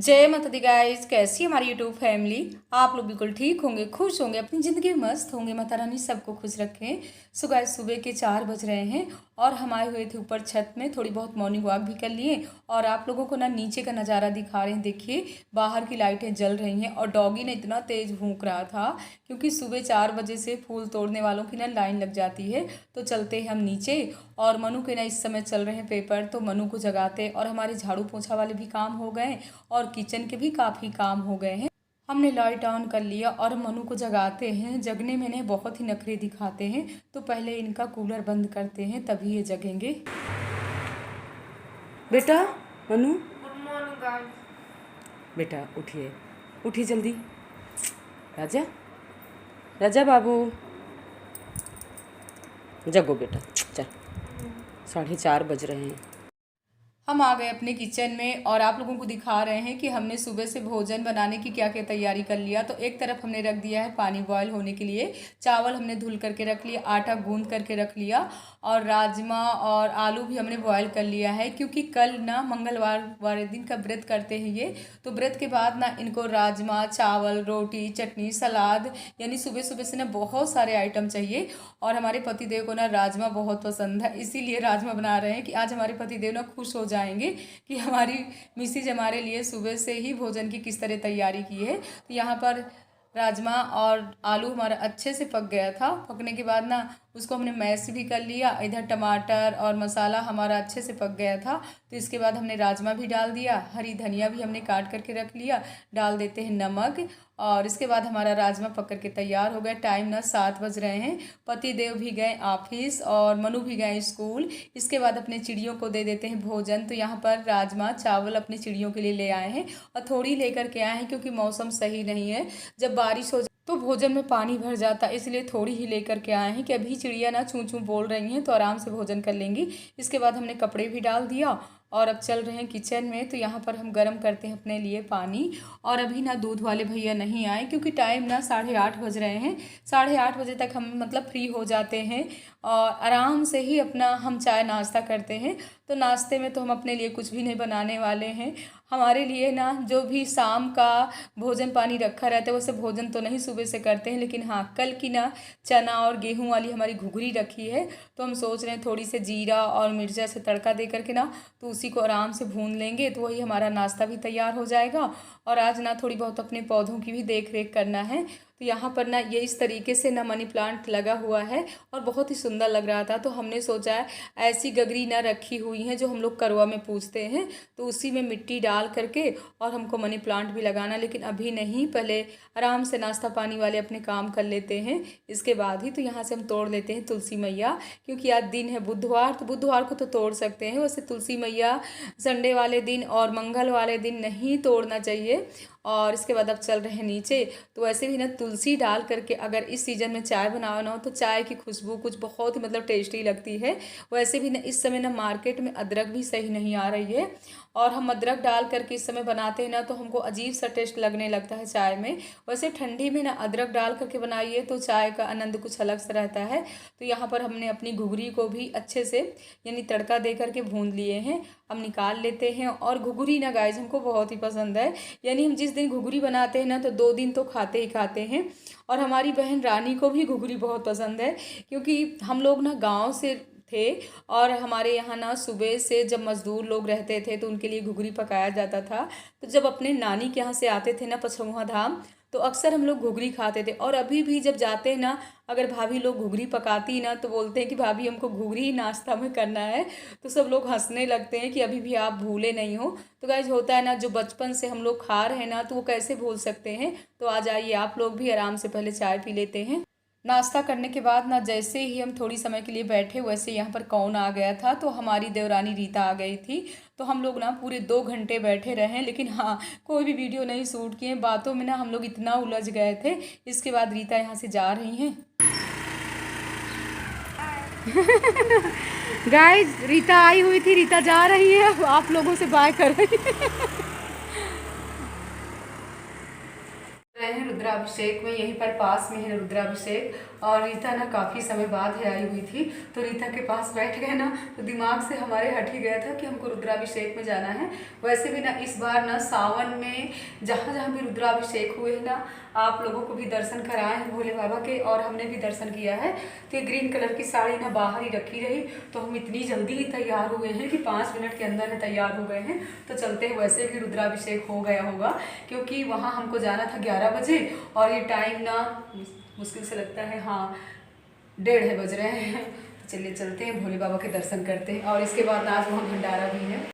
जय माता दी गाइस, कैसी है हमारी यूट्यूब फैमिली। आप लोग बिल्कुल ठीक होंगे, खुश होंगे, अपनी ज़िंदगी में मस्त होंगे। माता रानी सबको खुश रखें। सो गाइस, सुबह के 4 बज रहे हैं और हम आए हुए थे ऊपर छत में, थोड़ी बहुत मॉर्निंग वॉक भी कर लिए और आप लोगों को ना नीचे का नज़ारा दिखा रहे हैं। देखिए बाहर की लाइटें जल रही हैं और डॉगी ने इतना तेज़ भौंक रहा था क्योंकि सुबह 4 बजे से फूल तोड़ने वालों की ना लाइन लग जाती है। तो चलते हैं हम नीचे और मनु के ना इस समय चल रहे हैं पेपर, तो मनु को जगाते और हमारे झाड़ू पोछा वाले भी काम हो गए और किचन के भी काफ़ी काम हो गए हैं। हमने लाइट ऑन कर लिया और मनु को जगाते हैं। जगने में इन्हें बहुत ही नखरे दिखाते हैं, तो पहले इनका कूलर बंद करते हैं तभी ये जगेंगे। बेटा मनु, गुड मॉर्निंग गाइस। बेटा उठिए, उठिए जल्दी। राजा, राजा बाबू जगो बेटा, चल 4:30 बज रहे हैं। हम आ गए अपने किचन में और आप लोगों को दिखा रहे हैं कि हमने सुबह से भोजन बनाने की क्या क्या तैयारी कर लिया। तो एक तरफ हमने रख दिया है पानी बॉयल होने के लिए, चावल हमने धुल करके रख लिया, आटा गूंद करके रख लिया और राजमा और आलू भी हमने बॉयल कर लिया है क्योंकि कल ना मंगलवार वाले दिन का व्रत करते हैं ये। तो व्रत के बाद ना इनको राजमा, चावल, रोटी, चटनी, सलाद, यानी सुबह सुबह से ना बहुत सारे आइटम चाहिए। और हमारे पतिदेव को ना राजमा बहुत पसंद है, इसीलिए राजमा बना रहे हैं कि आज हमारे पतिदेव ना खुश हो जाएंगे कि हमारी मिसेज हमारे लिए सुबह से ही भोजन की किस तरह तैयारी की है। तो यहाँ पर राजमा और आलू हमारा अच्छे से पक गया था। पकने के बाद ना उसको हमने मैश भी कर लिया। इधर टमाटर और मसाला हमारा अच्छे से पक गया था, तो इसके बाद हमने राजमा भी डाल दिया, हरी धनिया भी हमने काट करके रख लिया, डाल देते हैं नमक और इसके बाद हमारा राजमा पक करके तैयार हो गया। टाइम ना 7 बज रहे हैं। पति देव भी गए ऑफिस और मनु भी गए स्कूल। इसके बाद अपने चिड़ियों को दे देते हैं भोजन। तो यहाँ पर राजमा चावल अपनी चिड़ियों के लिए ले आए हैं और थोड़ी लेकर के आए हैं क्योंकि मौसम सही नहीं है। जब बारिश हो तो भोजन में पानी भर जाता, इसलिए थोड़ी ही लेकर के आए हैं कि अभी चिड़िया ना चूँ चूँ बोल रही हैं तो आराम से भोजन कर लेंगी। इसके बाद हमने कपड़े भी डाल दिया और अब चल रहे हैं किचन में। तो यहाँ पर हम गर्म करते हैं अपने लिए पानी और अभी ना दूध वाले भैया नहीं आए क्योंकि टाइम ना 8:30 बज रहे हैं। 8:30 बजे तक हम मतलब फ्री हो जाते हैं और आराम से ही अपना हम चाय नाश्ता करते हैं। तो नाश्ते में तो हम अपने लिए कुछ भी नहीं बनाने वाले हैं। हमारे लिए ना जो भी शाम का भोजन पानी रखा रहता है वैसे भोजन तो नहीं सुबह से करते हैं, लेकिन हाँ कल की ना चना और गेहूं वाली हमारी घुघरी रखी है। तो हम सोच रहे हैं थोड़ी से जीरा और मिर्चा से तड़का दे करके ना तो उसी को आराम से भून लेंगे, तो वही हमारा नाश्ता भी तैयार हो जाएगा। और आज ना थोड़ी बहुत अपने पौधों की भी देख रेख करना है। तो यहाँ पर ना ये इस तरीके से ना मनी प्लांट लगा हुआ है और बहुत ही सुंदर लग रहा था। तो हमने सोचा है ऐसी गगरी ना रखी हुई है जो हम लोग करवा में पूछते हैं, तो उसी में मिट्टी डाल करके और हमको मनी प्लांट भी लगाना, लेकिन अभी नहीं, पहले आराम से नाश्ता पानी वाले अपने काम कर लेते हैं इसके बाद ही। तो यहाँ से हम तोड़ लेते हैं तुलसी मैया, क्योंकि आज दिन है बुधवार, तो बुधवार को तो तोड़ सकते हैं। वैसे तुलसी मैया संडे वाले दिन और मंगल वाले दिन नहीं तोड़ना चाहिए। और इसके बाद अब चल रहे हैं नीचे। तो वैसे भी ना तुलसी डाल करके अगर इस सीज़न में चाय बनाना हो तो चाय की खुशबू कुछ बहुत ही मतलब टेस्टी लगती है। वैसे भी ना इस समय ना मार्केट में अदरक भी सही नहीं आ रही है और हम अदरक डाल करके इस समय बनाते हैं ना तो हमको अजीब सा टेस्ट लगने लगता है चाय में। वैसे ठंडी में ना अदरक डाल करके बनाइए तो चाय का आनंद कुछ अलग सा रहता है। तो यहाँ पर हमने अपनी घुघरी को भी अच्छे से यानी तड़का दे करके भून लिए हैं, हम निकाल लेते हैं। और घुघरी ना गाइस हमको बहुत ही पसंद है, यानी हम जिस दिन घुघरी बनाते हैं ना तो 2 दिन तो खाते ही खाते हैं। और हमारी बहन रानी को भी घुघरी बहुत पसंद है क्योंकि हम लोग ना गांव से थे और हमारे यहाँ ना सुबह से जब मज़दूर लोग रहते थे तो उनके लिए घुघरी पकाया जाता था। तो जब अपने नानी के यहाँ से आते थे ना पचमुहा धाम, तो अक्सर हम लोग घुघरी खाते थे। और अभी भी जब जाते हैं ना, अगर भाभी लोग घुघरी पकाती ना तो बोलते हैं कि भाभी हमको घुघरी ही नाश्ता में करना है। तो सब लोग हंसने लगते हैं कि अभी भी आप भूले नहीं हो। तो गाइस होता है ना, जो बचपन से हम लोग खा रहे हैं ना तो वो कैसे भूल सकते हैं। तो आ जाइए आप लोग भी आराम से पहले चाय पी लेते हैं। नाश्ता करने के बाद ना जैसे ही हम थोड़ी समय के लिए बैठे वैसे यहाँ पर कौन आ गया था, तो हमारी देवरानी रीता आ गई थी। तो हम लोग ना पूरे 2 घंटे बैठे रहे, लेकिन हाँ कोई भी वीडियो नहीं शूट किए, बातों में ना हम लोग इतना उलझ गए थे। इसके बाद रीता यहाँ से जा रही हैं। गाइस रीता आई हुई थी, रीता जा रही है, आप लोगों से बाय कर रही है। रुद्रा रुद्राभिषेक में, यहीं पर पास में है रुद्राभिषेक। और रीता ना काफ़ी समय बाद है आई हुई थी, तो रीता के पास बैठ गए ना, तो दिमाग से हमारे हट ही गया था कि हमको रुद्राभिषेक में जाना है। वैसे भी ना इस बार ना सावन में जहाँ जहाँ भी रुद्राभिषेक हुए हैं ना, आप लोगों को भी दर्शन कराए हैं भोले बाबा के, और हमने भी दर्शन किया है। तो ये ग्रीन कलर की साड़ी ना बाहर ही रखी रही, तो हम इतनी जल्दी ही तैयार हुए हैं कि 5 मिनट के अंदर में तैयार हो गए हैं। तो चलते हैं, वैसे भी रुद्राभिषेक हो गया होगा क्योंकि वहाँ हमको जाना था 11 बजे, और ये टाइम ना मुश्किल से लगता है, हाँ 1:30 बज रहे हैं। तो चलिए चलते हैं, भोले बाबा के दर्शन करते हैं। और इसके बाद आज वहाँ भंडारा भी है।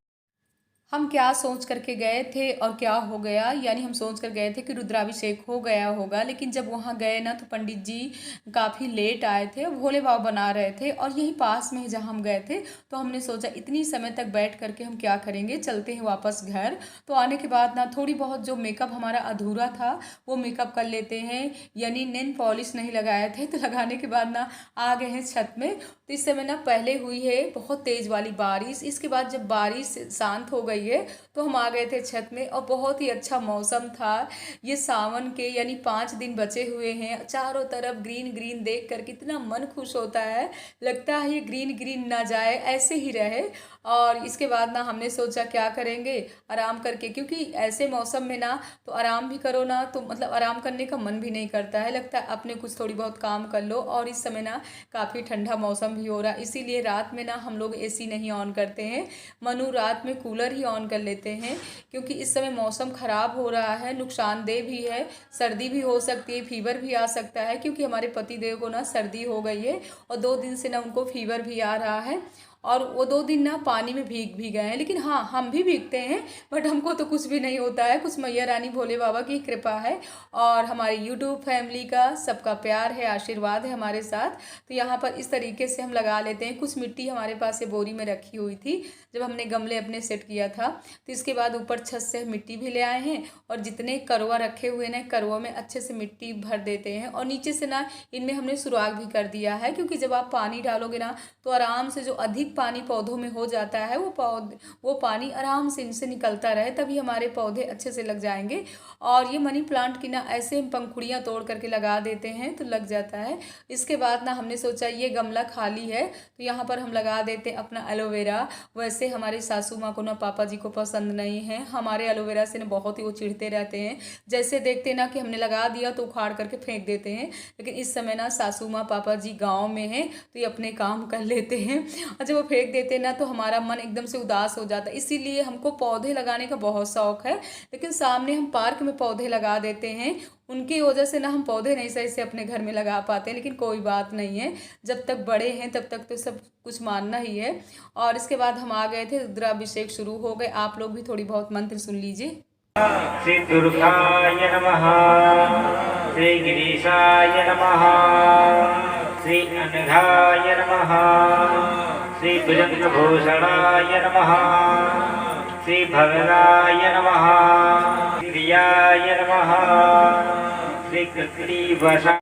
हम क्या सोच करके गए थे और क्या हो गया, यानी हम सोच कर गए थे कि रुद्राभिषेक हो गया होगा, लेकिन जब वहाँ गए ना तो पंडित जी काफ़ी लेट आए थे, भोले बाबा बना रहे थे, और यहीं पास में जहाँ हम गए थे। तो हमने सोचा इतनी समय तक बैठ करके हम क्या करेंगे, चलते हैं वापस घर। तो आने के बाद ना थोड़ी बहुत जो मेकअप हमारा अधूरा था वो मेकअप कर लेते हैं, यानी नेल पॉलिश नहीं लगाए थे, तो लगाने के बाद ना आ गए हैं छत में। तो इस समय ना पहले हुई है बहुत तेज़ वाली बारिश, इसके बाद जब बारिश शांत हो गई है तो हम आ गए थे छत में, और बहुत ही अच्छा मौसम था। ये सावन के यानी 5 दिन बचे हुए हैं, चारों तरफ ग्रीन ग्रीन देख कर कितना मन खुश होता है, लगता है ये ग्रीन ग्रीन ना जाए, ऐसे ही रहे। और इसके बाद ना हमने सोचा क्या करेंगे, आराम करके, क्योंकि ऐसे मौसम में ना तो आराम भी करो ना तो मतलब आराम करने का मन भी नहीं करता है, लगता है अपने कुछ थोड़ी बहुत काम कर लो। और इस समय ना काफ़ी ठंडा मौसम भी हो रहा है, इसीलिए रात में ना हम लोग एसी नहीं ऑन करते हैं, मनु रात में कूलर ही ऑन कर लेते हैं, क्योंकि इस समय मौसम ख़राब हो रहा है, नुकसानदेह भी है, सर्दी भी हो सकती है, फीवर भी आ सकता है, क्योंकि हमारे पति देव को ना सर्दी हो गई है और 2 दिन से ना उनको फीवर भी आ रहा है, और वो 2 दिन ना पानी में भीग भी गए हैं। लेकिन हाँ, हम भी भीगते हैं, बट हमको तो कुछ भी नहीं होता है, कुछ मैया रानी भोले बाबा की कृपा है और हमारी यूट्यूब फैमिली का सबका प्यार है, आशीर्वाद है हमारे साथ। तो यहाँ पर इस तरीके से हम लगा लेते हैं। कुछ मिट्टी हमारे पास से बोरी में रखी हुई थी जब हमने गमले अपने सेट किया था, तो इसके बाद ऊपर छत से मिट्टी भी ले आए हैं, और जितने करवा रखे हुए ना करवा में अच्छे से मिट्टी भर देते हैं, और नीचे से ना इनमें हमने सुराख भी कर दिया है, क्योंकि जब आप पानी डालोगे ना तो आराम से जो अधिक पानी पौधों में हो जाता है वो पानी आराम से इनसे निकलता रहे, तभी हमारे पौधे अच्छे से लग जाएंगे। और ये मनी प्लांट की ना ऐसे हम पंखुड़ियाँ तोड़ करके लगा देते हैं तो लग जाता है। इसके बाद ना हमने सोचा ये गमला खाली है तो यहाँ पर हम लगा देते हैं अपना एलोवेरा। वैसे हमारे सासू माँ को ना पापा जी को पसंद नहीं है, हमारे एलोवेरा से ना बहुत ही वो चिढ़ते रहते हैं, जैसे देखते ना कि हमने लगा दिया तो उखाड़ करके फेंक देते हैं। लेकिन इस समय ना सासू माँ पापा जी गाँव में हैं तो ये अपने काम कर लेते हैं, और जब वो फेंक देते हैं ना तो हमारा मन एकदम से उदास हो जाता है। इसीलिए हमको पौधे लगाने का बहुत शौक है, लेकिन सामने हम पार्क में पौधे लगा देते हैं, उनकी वजह से ना हम पौधे नहीं सही से अपने घर में लगा पाते हैं। लेकिन कोई बात नहीं है, जब तक बड़े हैं तब तक तो सब कुछ मानना ही है। और इसके बाद हम आ गए थे, रुद्राभिषेक शुरू हो गए। आप लोग भी थोड़ी बहुत मंत्र सुन लीजिए। श्री दुर्गाय नमः, श्री गिरीशाय नमः, श्री अनघाय नमः, श्री भुजंगभूषणाय नमः, श्री भवनाय नमः, श्री प्रियाय नमः, श्री कृत्तिवशा।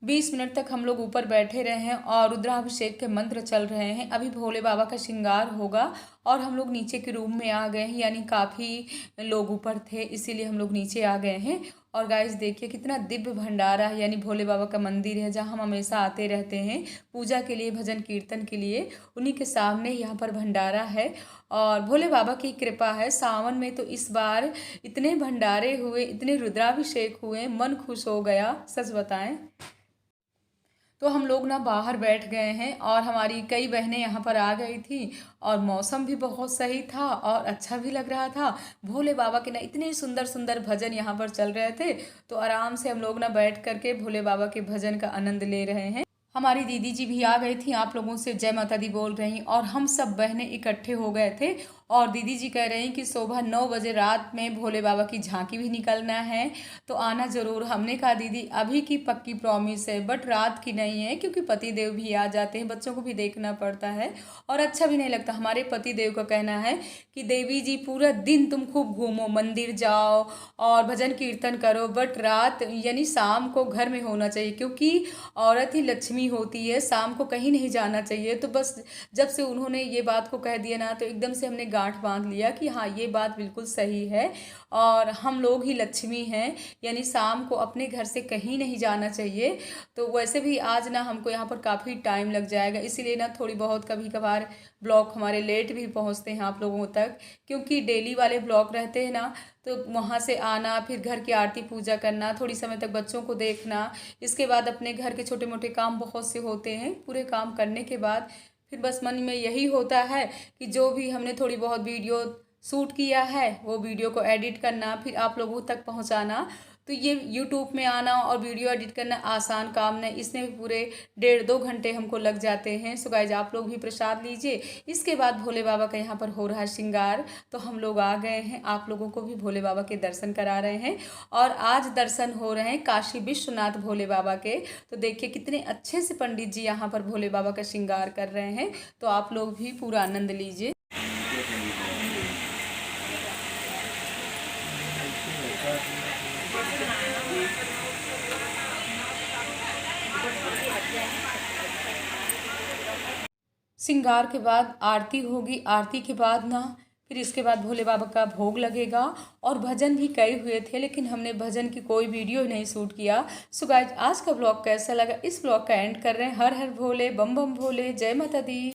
20 मिनट तक हम लोग ऊपर बैठे रहे हैं और रुद्राभिषेक के मंत्र चल रहे हैं। अभी भोले बाबा का श्रृंगार होगा और हम लोग नीचे के रूम में आ गए हैं, यानी काफ़ी लोग ऊपर थे इसीलिए हम लोग नीचे आ गए हैं। और गाइस देखिए कितना दिव्य भंडारा है, यानी भोले बाबा का मंदिर है जहाँ हम हमेशा आते रहते हैं पूजा के लिए, भजन कीर्तन के लिए। उन्हीं के सामने यहाँ पर भंडारा है और भोले बाबा की कृपा है। सावन में तो इस बार इतने भंडारे हुए, इतने रुद्राभिषेक हुए, मन खुश हो गया, सच बताएं। तो हम लोग ना बाहर बैठ गए हैं और हमारी कई बहनें यहाँ पर आ गई थी और मौसम भी बहुत सही था और अच्छा भी लग रहा था। भोले बाबा के ना इतने सुंदर सुंदर भजन यहाँ पर चल रहे थे, तो आराम से हम लोग ना बैठ करके भोले बाबा के भजन का आनंद ले रहे हैं। हमारी दीदी जी भी आ गई थी, आप लोगों से जय माता दी बोल रही, और हम सब बहनें इकट्ठे हो गए थे। और दीदी जी कह रही कि सुबह 9 बजे रात में भोले बाबा की झांकी भी निकलना है तो आना ज़रूर। हमने कहा दीदी अभी की पक्की प्रॉमिस है, बट रात की नहीं है, क्योंकि पति देव भी आ जाते हैं, बच्चों को भी देखना पड़ता है और अच्छा भी नहीं लगता। हमारे पति देव का कहना है कि देवी जी पूरा दिन तुम खूब घूमो, मंदिर जाओ और भजन कीर्तन करो, बट रात यानी शाम को घर में होना चाहिए, क्योंकि औरत ही लक्ष्मी होती है, शाम को कहीं नहीं जाना चाहिए। तो बस जब से उन्होंने ये बात को कह दिया ना तो एकदम से हमने गांठ बांध लिया कि हाँ ये बात बिल्कुल सही है और हम लोग ही लक्ष्मी हैं, यानी शाम को अपने घर से कहीं नहीं जाना चाहिए। तो वैसे भी आज ना हमको यहाँ पर काफ़ी टाइम लग जाएगा, इसीलिए ना थोड़ी बहुत कभी कभार ब्लॉग हमारे लेट भी पहुँचते हैं आप लोगों तक, क्योंकि डेली वाले ब्लॉग रहते हैं ना, तो वहाँ से आना, फिर घर की आरती पूजा करना, थोड़ी समय तक बच्चों को देखना, इसके बाद अपने घर के छोटे मोटे काम बहुत से होते हैं। पूरे काम करने के बाद फिर बस मन में यही होता है कि जो भी हमने थोड़ी बहुत वीडियो शूट किया है वो वीडियो को एडिट करना, फिर आप लोगों तक पहुंचाना। तो ये यूट्यूब में आना और वीडियो एडिट करना आसान काम नहीं, इसमें भी पूरे 1.5-2 घंटे हमको लग जाते हैं। सो गाइज आप लोग भी प्रसाद लीजिए। इसके बाद भोले बाबा का यहाँ पर हो रहा है श्रृंगार, तो हम लोग आ गए हैं, आप लोगों को भी भोले बाबा के दर्शन करा रहे हैं। और आज दर्शन हो रहे हैं काशी विश्वनाथ भोले बाबा के। तो देखिए कितने अच्छे से पंडित जी यहाँ पर भोले बाबा का श्रृंगार कर रहे हैं, तो आप लोग भी पूरा आनंद लीजिए। श्रृंगार के बाद आरती होगी, आरती के बाद ना फिर इसके बाद भोले बाबा का भोग लगेगा। और भजन भी कई हुए थे, लेकिन हमने भजन की कोई वीडियो नहीं शूट किया। सो गाइज आज का ब्लॉग कैसा लगा, इस ब्लॉग का एंड कर रहे हैं। हर हर भोले, बम बम भोले, जय माता दी।